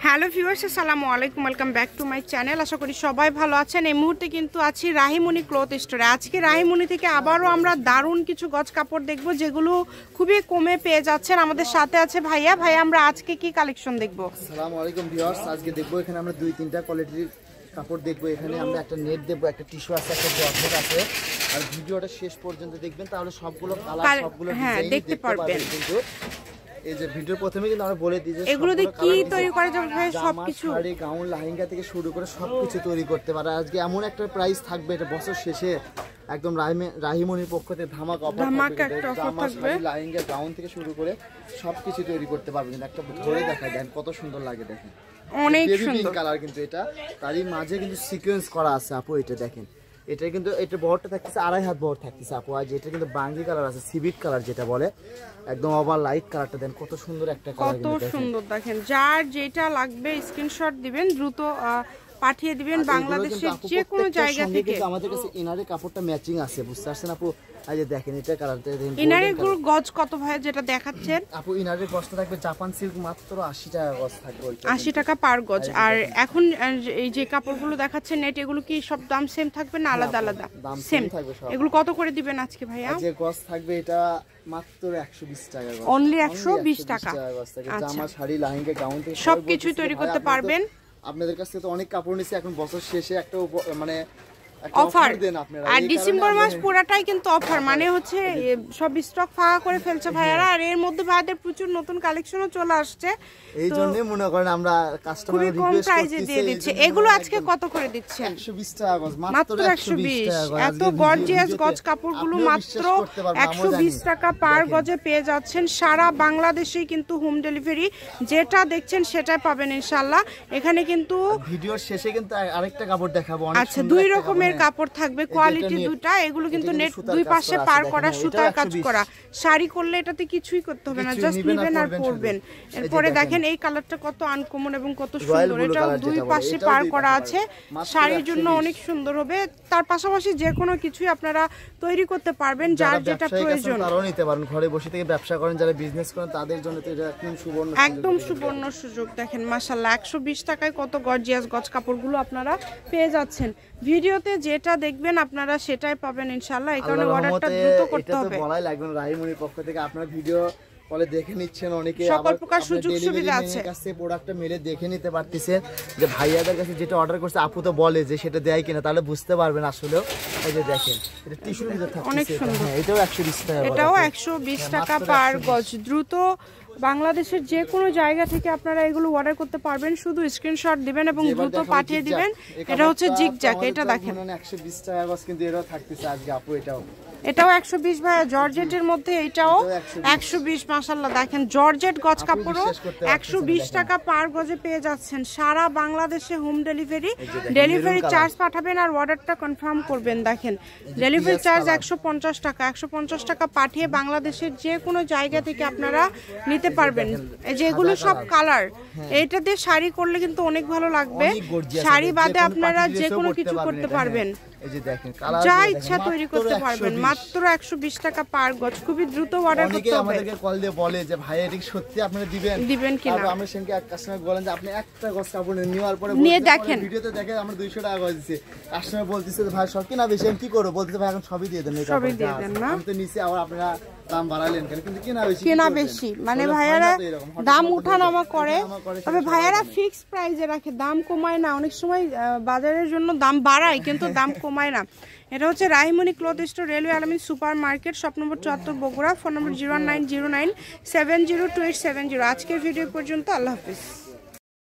Hello viewers, আসসালামু আলাইকুম, welcome back to my channel. আশা করি সবাই ভালো আছেন। এই মুহূর্তে কিন্তু আছি রাহিমণি ক্লথ স্টোরে। আজকে রাহিমণি থেকে আবারও আমরা দারুণ কিছু গজ কাপড় দেখব, যেগুলো খুবই কমে পেয়ে যাচ্ছেন। আমাদের সাথে আছে ভাইয়া। আমরা আজকে কি কালেকশন দেখব? আসসালামু আলাইকুম ভিউয়ার্স, আজকে দেখবো এখানে আমরা 2-3টা কোয়ালিটির কাপড় দেখবো। এখানে আমরা একটা নেট দেখবো, একটা টিস্যু আছে, একটা জর্জেট আছে। আর ভিডিওটা শেষ পর্যন্ত দেখবেন, তাহলে সবগুলো কালার, সবগুলো ডিজাইন দেখতে পারবেন। কিন্তু এই যে ভিডিওর প্রথমে কিন্তু আমরা বলে দিই যে এগুলো দিয়ে কি তৈরি করা যাবে ভাই? সবকিছু, শাড়ি, গাউন, লেহেঙ্গা থেকে শুরু করে সবকিছু তৈরি করতে পারে। আজকে এমন একটা প্রাইস থাকবে, এটা বছর শেষে একদম রাহিমণির পক্ষ থেকে ধামাকা অফার থাকবে। লেহেঙ্গা, গাউন থেকে শুরু করে সবকিছু তৈরি করতে পারবেন। একটা ধরে দেখায়, দেন কত সুন্দর লাগে, দেখেন অনেক সুন্দর কালার। কিন্তু এটা তারই মাঝে কিন্তু সিকোয়েন্স করা আছে আপু, এটা দেখেন। এটা কিন্তু এটা বহরটা থাকতেছে 2.5 হাত বহর থাকতেছে আপু। আর যেটা কিন্তু বাঙ্গি কালার আছে, সিভিট কালার যেটা বলে, একদম ওভার লাইট কালারটা দেন কত সুন্দর একটা কালার, কত সুন্দর দেখেন। যার যেটা লাগবে স্ক্রিনশট দিবেন, দ্রুত পাঠিয়ে দিবেন বাংলাদেশের যে কোনো জায়গা থেকে। আমাদের কাছে ইনারের কাপড়টা ম্যাচিং আছে, বুঝতে পারছেন আপু? এই যে দেখেন, এটা কালারটা দেখেন। ইনারের গজ কত ভাই যেটা দেখাচ্ছেন আপু? ইনারের গজটা থাকবে জাপান সিল্ক, মাত্র 80 টাকা গজ থাকবে, 80 টাকা পার গজ। আর এখন এই যে কাপড়গুলো দেখাচ্ছেন নেট, এগুলো কি সব দাম সেম থাকবে না আলাদা আলাদা? সেম থাকবে সব। এগুলো কত করে দিবেন আজকে ভাইয়া? যে গজ থাকবে এটা মাত্র 120 টাকা গজ, অনলি 120 টাকা। জামা, শাড়ি, লেহেঙ্গা, গাউন থেকে সবকিছু তৈরি করতে পারবেন। আপনাদের কাছ থেকে তো অনেক কাপড় নিছি, এখন বছর শেষে একটা মানে অফার দেন আপনারা। আর ডিসেম্বর মাস পুরাটাই কিন্তু অফার, মানে হচ্ছে সব স্টক ফাঁকা করে ফেলছে ভাইয়ারা। আর এর মধ্যে ভাইদের প্রচুর নতুন কালেকশনও চলে আসছে, এই জন্য মনে করেন আমরা কাস্টমার রিকোয়েস্ট কম প্রাইসে দিয়ে দিচ্ছি। এগুলো আজকে কত করে দিচ্ছেন? 120 টাকা গজ, মাত্র 120। এত গর্জিয়াস গজ কাপড়গুলো মাত্র 120 টাকা পার গজে পেয়ে যাচ্ছেন। সারা বাংলাদেশেই কিন্তু হোম ডেলিভারি, যেটা দেখছেন সেটাই পাবেন ইনশাআল্লাহ। এখানে কিন্তু ভিডিওর শেষে কিন্তু আরেকটা কাপড় দেখাবো। আচ্ছা, দুই রকমের কাপড় থাকবে, কোয়ালিটি দুটো। এগুলো কিন্তু নেট দুই পাশে পার করা, সুতার কাজ করা। শাড়ি করলে এটাতে কিছুই করতে হবে না, জাস্ট নেবেন আর পরবেন। এরপরে দেখেন এই কালারটা কত আনকমন এবং কত সুন্দর। এটাও দুই পাশে পার করা আছে, শাড়ির জন্য অনেক সুন্দর হবে। তার পাশাপাশি যে কোনো কিছুই আপনারা তৈরি করতে পারবেন, যার যেটা প্রয়োজন তারাও নিতে পারেন। ঘরে বসে থেকে ব্যবসা করেন, যারা বিজনেস করেন, তাদের জন্য তো এটা একদম সুবর্ণ সুযোগ। দেখেন মাশাআল্লাহ, 120 টাকায় কত গর্জিয়াস গজ কাপড়গুলো আপনারা পেয়ে যাচ্ছেন। ভিডিওতে যেটা দেখবেন আপনারা সেটাই পাবেন ইনশাআল্লাহ। এই কারণে অর্ডারটা দ্রুত করতে হবে। এটা তো বলাই লাগবে না, রাহিমণির পক্ষ থেকে আপনারা ভিডিও কলে দেখে নিচ্ছেন, অনেকে সকল প্রকার সুযোগ সুবিধা আছে। কাছে প্রোডাক্টটা মেলে দেখে নিতে পারতেছেন যে ভাইয়াদের কাছে যেটা অর্ডার করছে আপু তো বলে যে সেটা দেয় কিনা, তাহলে বুঝতে পারবেন আসলে। এই যে দেখেন, এটা টিস্যুর ভিতর থাকছে, অনেক সুন্দর। এটাও 120 টাকা, এটাও 120 টাকা পার গজ। দ্রুত বাংলাদেশের যে কোনো জায়গা থেকে আপনারা এগুলো অর্ডার করতে পারবেন। শুধু স্ক্রিনশট দিবেন এবং দ্রুত পাঠিয়ে দিবেন। এটা হচ্ছে জিগজ্যাগ, এটা দেখেন 120 টাকা গজ, কিন্তু এটাও থাকতেছে আজকে আপু। এটাও 120 ভাইয়া। জর্জেটের মধ্যে এটাও 120। মাশাআল্লাহ দেখেন, জর্জেট গজ কাপড়ও 120 টাকা পার গজে পেয়ে যাচ্ছেন। সারা বাংলাদেশে হোম ডেলিভারি, ডেলিভারি চার্জ পাঠাবেন আর অর্ডারটা কনফার্ম করবেন। দেখেন ডেলিভারি চার্জ 150 টাকা। 150 টাকা পাঠিয়ে বাংলাদেশের যে কোনো জায়গা থেকে আপনারা নিতে পারবেন। এই যে এগুলো সব কালার, এটা দিয়ে শাড়ি করলে কিন্তু অনেক ভালো লাগবে। শাড়ি বাদে আপনারা যে কোনো কিছু করতে পারবেন, এই যে দেখেন কালার যা ইচ্ছা তৈরি করতে পারবেন। মাত্র 120 টাকা পার গজ। খুবই দ্রুত অর্ডার করতে হবে। আমাদেরকে কল দিয়ে বলে যে ভাই এটা সত্যি আপনারা দিবেন কিনা। আমরা সেদিনকে এক কাস্টমার বলেন যে আপনি একটা গজ কাপড় নেওয়ার পরে নিয়ে দেখেন, ভিডিওতে দেখে আমরা 200 টাকা গজ দিছি। কাস্টমার বলতেছে যে ভাই সব কিনা বেশি, আমি কি করব? বলতেছে ভাই এখন সবই দিয়ে দেন। সবই দিয়ে দেন না, আমি তো নিচে আবার আপনারা দাম বাড়ালেন কেন? কিন্তু কেনা বেশি মানে ভাইয়ারা দাম উঠানামা করে, তবে ভাইয়ারা ফিক্স প্রাইসে রাখে, দাম কমায় না। অনেক সময় বাজারের জন্য দাম বাড়ায় কিন্তু দাম কমায় না। এটা হচ্ছে রাহিমণি ক্লথ স্টোর, রেলওয়ে আলামিন super market, shop number 74 Bogura. Phone নম্বর 0909702870। আজকের ভিডিও পর্যন্ত। আল্লাহ হাফিজ।